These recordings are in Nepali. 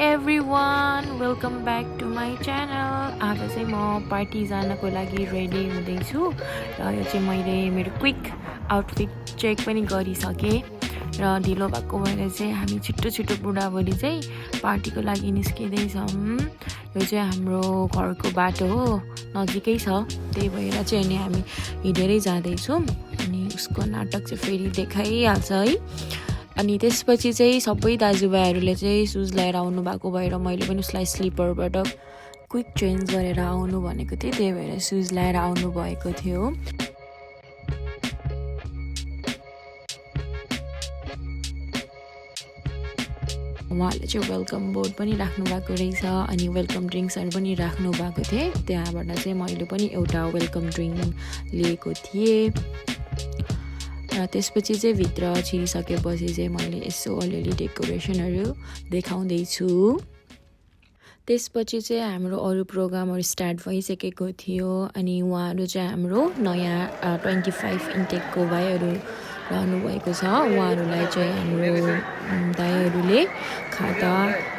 Everyone welcome back to my channel. आज चाहिँ म पार्टी जानको लागि रेडी हुँदैछु र यो चाहिँ मैले मेरो क्विक आउटफिट चेक पनि गरिसकेँ र ढिलो भएको भएर चाहिँ हामी छिट्टो छिट्टो बुढाबुढी चाहिँ पार्टीको लागि निस्किँदैछौँ। यो चाहिँ हाम्रो घरको बाटो हो, नजिकै छ, त्यही भएर चाहिँ अनि हामी हिँडेरै जाँदैछौँ। अनि उसको नाटक चाहिँ फेरि देखाइहाल्छ है। अनि त्यसपछि चाहिँ सबै दाजुभाइहरूले चाहिँ सुज ल्याएर आउनु भएको भएर मैले पनि उसलाई स्लिपरबाट क्विक चेन्ज गरेर आउनु भनेको थिएँ, त्यही भएर सुज ल्याएर आउनु भएको थियो। उहाँहरूले चाहिँ वेलकम बोर्ड पनि राख्नु भएको रहेछ अनि वेलकम ड्रिङ्क्सहरू पनि राख्नु भएको थिएँ। त्यहाँबाट चाहिँ मैले पनि एउटा वेलकम ड्रिङ्क लिएको थिएँ र त्यसपछि चाहिँ भित्र छिरिसकेपछि चाहिँ मैले यसो अलिअलि डेकोरेसनहरू देखाउँदैछु। त्यसपछि चाहिँ हाम्रो अरू प्रोग्रामहरू स्टार्ट भइसकेको थियो अनि उहाँहरू चाहिँ हाम्रो नयाँ 25 इन्टेकको भाइहरू रहनुभएको छ। उहाँहरूलाई चाहिँ हाम्रो दाइहरूले खाता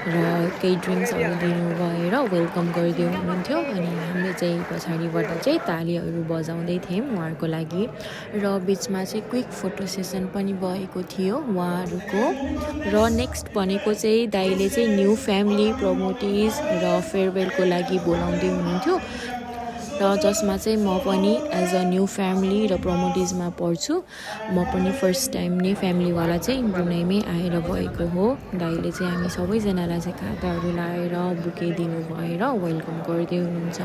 र केही ड्रिङ्क्सहरू दिनुभएर वेलकम गरिदिनु हुनुहुन्थ्यो अनि हामीले चाहिँ पछाडिबाट चाहिँ तालीहरू बजाउँदै थियौँ उहाँहरूको लागि। र बिचमा चाहिँ क्विक फोटो सेसन पनि भएको थियो उहाँहरूको। र नेक्स्ट भनेको चाहिँ दाइले चाहिँ न्यू फ्यामिली प्रमोटिज र फेयरवेलको लागि बोलाउँदै हुनुहुन्थ्यो र जसमा चाहिँ म पनि एज अ न्यू फ्यामिली र प्रमोटिजमा पढ्छु। म पनि फर्स्ट टाइम नै फ्यामिलीवाला चाहिँ ब्रुनाईमै आएर भएको हो। दाइले चाहिँ हामी सबैजनालाई चाहिँ खाताहरू लाएर बुके दिनु भएर वेलकम गर्दै हुनुहुन्छ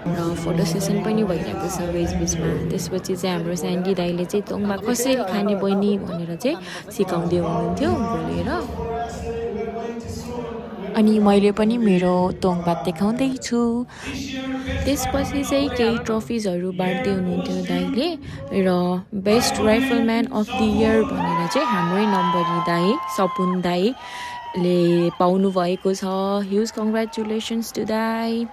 र फोटो सेसन पनि भइरहेको छ बिचमा। त्यसपछि चाहिँ हाम्रो स्यान्डी दाइले चाहिँ तोङ्बा कसरी खाने बहिनी भनेर चाहिँ सिकाउँदै हुनुहुन्थ्यो बोलेर। अनि मैले पनि मेरो तोङ्बा देखाउँदैछु। त्यसपछि चाहिँ केही ट्रफिजहरू बाँड्दै हुनुहुन्थ्यो दाइले र best rifleman of the year भनेर चाहिँ हाम्रै नम्बरी दाई सपुन दाईले पाउनु भएको छ। ह्युज कङ्ग्रेचुलेसन्स टु दाई।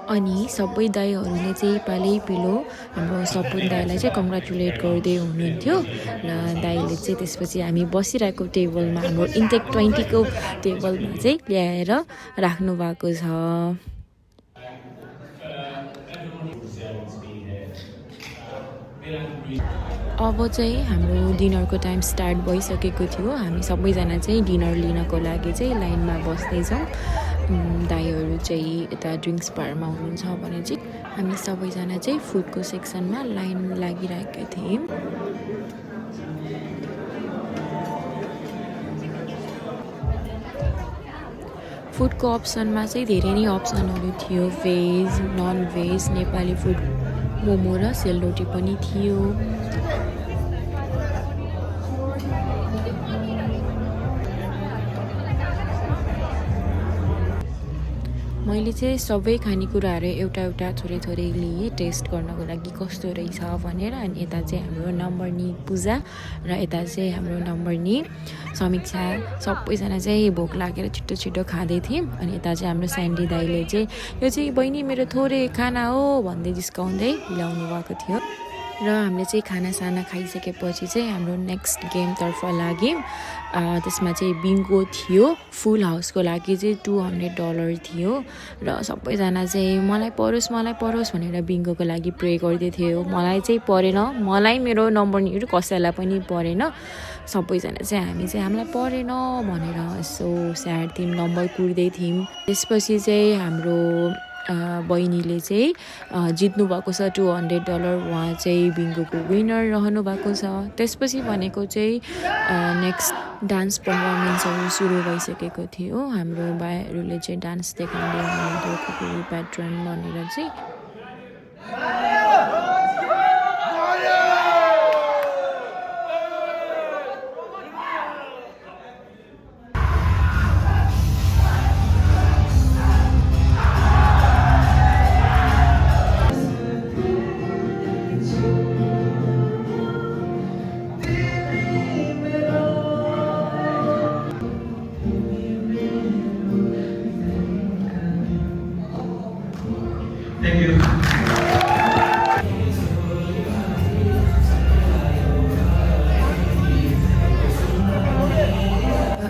अनि सबै दाइहरूले चाहिँ पालैपिलो हाम्रो सपुन दाइलाई चाहिँ कङ्ग्रेचुलेट गर्दै हुनुहुन्थ्यो र दाइले चाहिँ त्यसपछि हामी बसिरहेको टेबलमा हाम्रो इन्टेक 20को टेबलमा चाहिँ ल्याएर राख्नु भएको छ। अब चाहिँ हाम्रो डिनरको टाइम स्टार्ट भइसकेको थियो। हामी सबैजना चाहिँ डिनर लिनको लागि चाहिँ लाइनमा बस्दैछौँ। दाइहरू चाहिँ यता ड्रिङ्क्स बारमा हुनुहुन्छ भने चाहिँ हामी सबैजना चाहिँ फुडको सेक्सनमा लाइन लागिरहेका थियौँ। फुडको अप्सनमा चाहिँ धेरै नै अप्सनहरू थियो, veg non veg Nepali food momo र सेलरोटी पनि थियो। मैले चाहिँ सबै खानेकुराहरू एउटा एउटा थोरै थोरै लिएँ टेस्ट गर्नको लागि कस्तो रहेछ भनेर। अनि यता चाहिँ हाम्रो नम्बर्नी पूजा र यता चाहिँ हाम्रो नम्बर्नी समीक्षा सबैजना चाहिँ भोक लागेर छिटो छिटो खाँदै थियौँ। अनि यता चाहिँ हाम्रो स्यान्डी दाइले चाहिँ यो चाहिँ बहिनी मेरो थोरै खाना हो भन्दै जिस्काउँदै ल्याउनु भएको थियो। र हामीले चाहिँ खानासाना खाइसकेपछि चाहिँ हाम्रो नेक्स्ट गेमतर्फ लाग्यौँ। त्यसमा चाहिँ बिङ्गो थियो। फुल हाउसको लागि चाहिँ $200 थियो र सबैजना चाहिँ मलाई परोस् भनेर बिङ्गोको लागि प्रे गर्दै थियो। मलाई चाहिँ परेन, मलाई मेरो नम्बरहरू कसैलाई पनि परेन। सबैजना चाहिँ हामीलाई परेन भनेर यसो स्याड थियौँ, नम्बर कुर्दै थियौँ। त्यसपछि चाहिँ हाम्रो बहिनीले चाहिँ जित्नु भएको छ $200। उहाँ चाहिँ बिङ्गोको विनर रहनु भएको छ। त्यसपछि भनेको चाहिँ नेक्स्ट डान्स पर्फर्मेन्सहरू सुरु भइसकेको थियो। हाम्रो भाइहरूले चाहिँ डान्स देखाउँदै हुनुहुन्थ्यो कुकुरी प्याट्रन भनेर चाहिँ।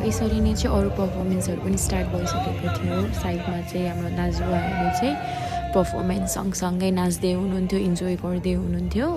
यसरी नै चाहिँ अरू पर्फर्मेन्सहरू पनि स्टार्ट भइसकेको थियो साइडमा चाहिँ हाम्रो दाजुभाइहरू चाहिँ पर्फर्मेन्स सँगसँगै नाच्दै हुनुहुन्थ्यो इन्जोय गर्दै हुनुहुन्थ्यो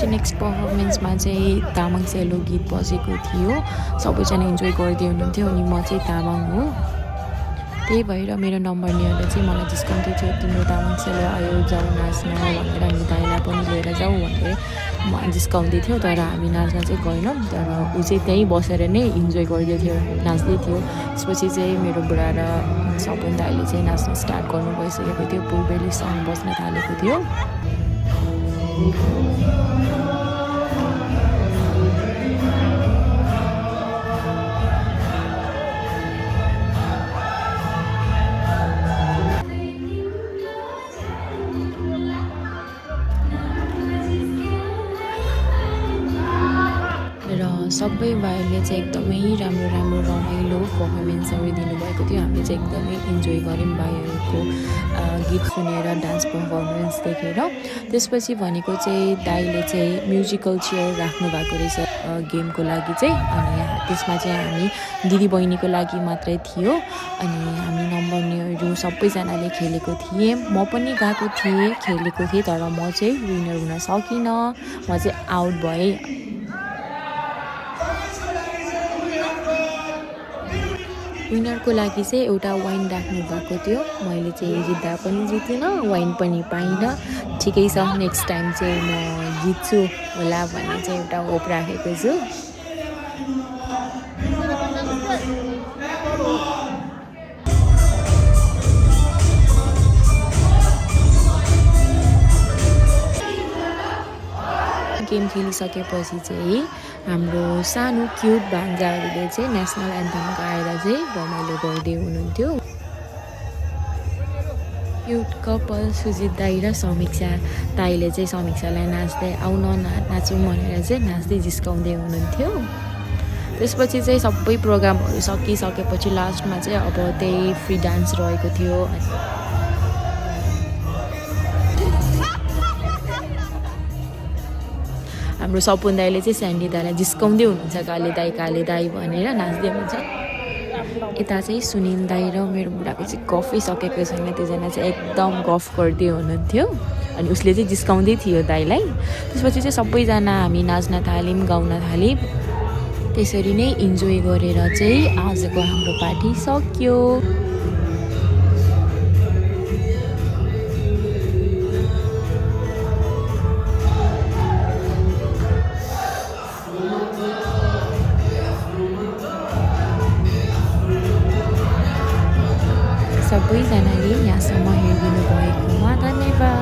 नेक्स्ट पर्फर्मेन्समा चाहिँ तामाङ सेलो गीत बजेको थियो सबैजना इन्जोय गर्दै हुनुहुन्थ्यो अनि म चाहिँ तामाङ हो त्यही भएर मेरो नम्बर लिएर चाहिँ मलाई जिस्काउँदै थियो तिम्रो तामाङ सेलो आयो जाऊ नाच्न भनेर हामी दाइलाई पनि लिएर जाऊ भनेर म जिस्काउँदै थियो तर हामी नाच्न चाहिँ गएनौँ तर ऊ चाहिँ त्यहीँ बसेर नै इन्जोय गर्दै थियो नाच्दै थियो त्यसपछि चाहिँ मेरो बुढा र सपन दाइले चाहिँ नाच्न स्टार्ट गर्नु भइसकेको थियो पूर्वेली सङ बज्न थालेको थियो सबै भाइहरूले चाहिँ एकदमै राम्रो रमाइलो पर्फर्मेन्सहरू दिनुभएको थियो हामीले चाहिँ एकदमै इन्जोय गऱ्यौँ भाइहरूको गीत सुनेर डान्स पर्फर्मेन्स देखेर त्यसपछि भनेको चाहिँ दाइले चाहिँ म्युजिकल चेयर राख्नु भएको रहेछ गेमको लागि चाहिँ अनि त्यसमा चाहिँ हामी दिदीबहिनीको लागि मात्रै थियो अनि हामी नम्बर निहरू सबैजनाले खेलेको थिएँ म पनि गएको थिएँ खेलेको थिएँ तर म चाहिँ विनर हुन सकिनँ म चाहिँ आउट भएँ विनरको लागि चाहिँ एउटा वाइन राख्नु भएको थियो मैले चाहिँ जित्दा पनि जितिनँ वाइन पनि पाइनँ ठिकै छ नेक्स्ट टाइम चाहिँ म जित्छु होला भन्ने चाहिँ एउटा होप राखेको छु गेम खेलिसकेपछि चाहिँ हाम्रो सानो क्युट भान्जाहरूले चाहिँ नेसनल एन्थम गाएर चाहिँ रमाइलो गर्दै हुनुहुन्थ्यो क्युट कपाल सुजित दाई र समीक्षा दाईले चाहिँ समीक्षालाई नाच्दै आउन नाचौँ भनेर चाहिँ नाच्दै जिस्काउँदै हुनुहुन्थ्यो त्यसपछि चाहिँ सबै प्रोग्रामहरू सकिसकेपछि लास्टमा चाहिँ अब त्यही फ्री डान्स रहेको थियो हाम्रो सपुन दाईले चाहिँ स्यान्डी दाईलाई जिस्काउँदै हुनुहुन्छ काले दाई भनेर नाच्दै हुनुहुन्छ यता चाहिँ सुनिल दाई र मेरो बुढाको चाहिँ गफै सकेको छैन त्योजना चाहिँ एकदम गफ गर्दै हुनुहुन्थ्यो अनि उसले चाहिँ जिस्काउँदै थियो दाईलाई त्यसपछि चाहिँ सबैजना हामी नाच्न थाल्यौँ गाउन थाल्यौँ त्यसरी नै इन्जोय गरेर चाहिँ आजको हाम्रो पार्टी सक्यो सबैजनाले यहाँसम्म हेरिदिनु भएकोमा धन्यवाद